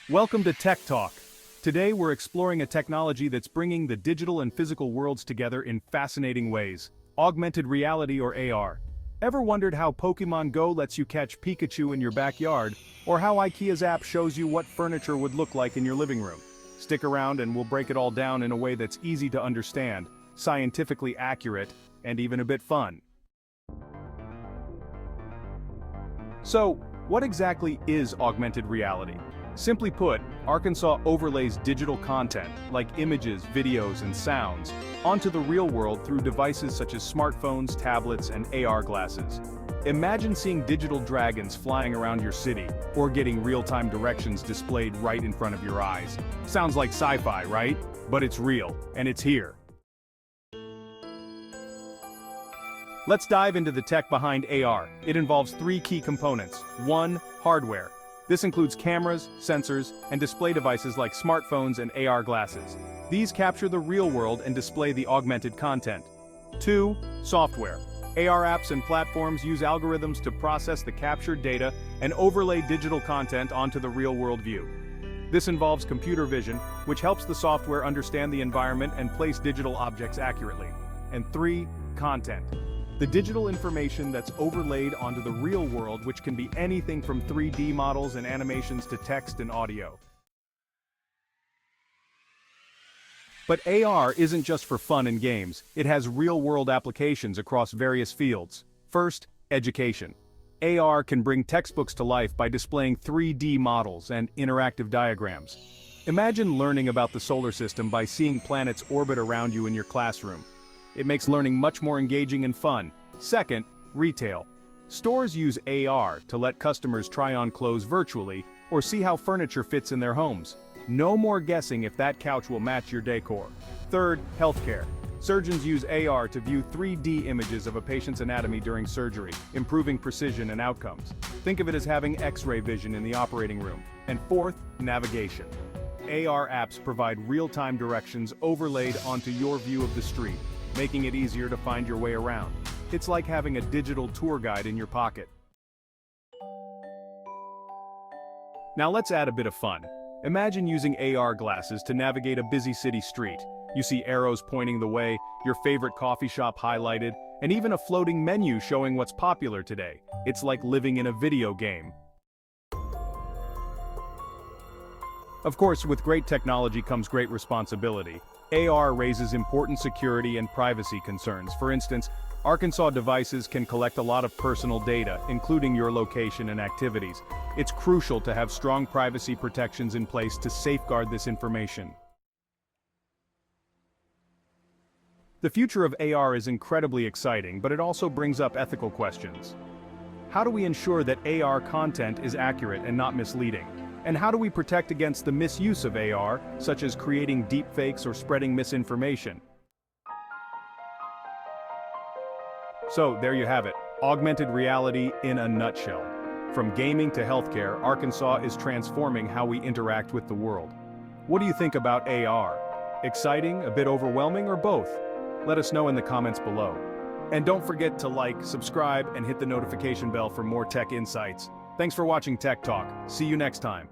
Welcome to Tech Talk. Today we're exploring a technology that's bringing the digital and physical worlds together in fascinating ways. Augmented reality or AR. Ever wondered how Pokémon Go lets you catch Pikachu in your backyard, or how IKEA's app shows you what furniture would look like in your living room? Stick around and we'll break it all down in a way that's easy to understand, scientifically accurate, and even a bit fun. So, what exactly is augmented reality? Simply put, Arkansas overlays digital content, like images, videos, and sounds, onto the real world through devices such as smartphones, tablets, and AR glasses. Imagine seeing digital dragons flying around your city, or getting real-time directions displayed right in front of your eyes. Sounds like sci-fi, right? But it's real, and it's here. Let's dive into the tech behind AR. It involves three key components. 1. Hardware. This includes cameras, sensors, and display devices like smartphones and AR glasses. These capture the real world and display the augmented content. 2. Software. AR apps and platforms use algorithms to process the captured data and overlay digital content onto the real-world view. This involves computer vision, which helps the software understand the environment and place digital objects accurately. And 3. Content. The digital information that's overlaid onto the real world, which can be anything from 3D models and animations to text and audio. But AR isn't just for fun and games, it has real-world applications across various fields. First, education. AR can bring textbooks to life by displaying 3D models and interactive diagrams. Imagine learning about the solar system by seeing planets orbit around you in your classroom. It makes learning much more engaging and fun. Second, retail. Stores use AR to let customers try on clothes virtually or see how furniture fits in their homes. No more guessing if that couch will match your decor. Third, healthcare. Surgeons use AR to view 3D images of a patient's anatomy during surgery, improving precision and outcomes. Think of it as having X-ray vision in the operating room. And fourth, navigation. AR apps provide real-time directions overlaid onto your view of the street, making it easier to find your way around. It's like having a digital tour guide in your pocket. Now let's add a bit of fun. Imagine using AR glasses to navigate a busy city street. You see arrows pointing the way, your favorite coffee shop highlighted, and even a floating menu showing what's popular today. It's like living in a video game. Of course, with great technology comes great responsibility. AR raises important security and privacy concerns. For instance, Arkansas devices can collect a lot of personal data, including your location and activities. It's crucial to have strong privacy protections in place to safeguard this information. The future of AR is incredibly exciting, but it also brings up ethical questions. How do we ensure that AR content is accurate and not misleading? And how do we protect against the misuse of AR, such as creating deepfakes or spreading misinformation? So, there you have it, augmented reality in a nutshell. From gaming to healthcare, Arkansas is transforming how we interact with the world. What do you think about AR? Exciting, a bit overwhelming, or both? Let us know in the comments below. And don't forget to like, subscribe, and hit the notification bell for more tech insights. Thanks for watching Tech Talk. See you next time.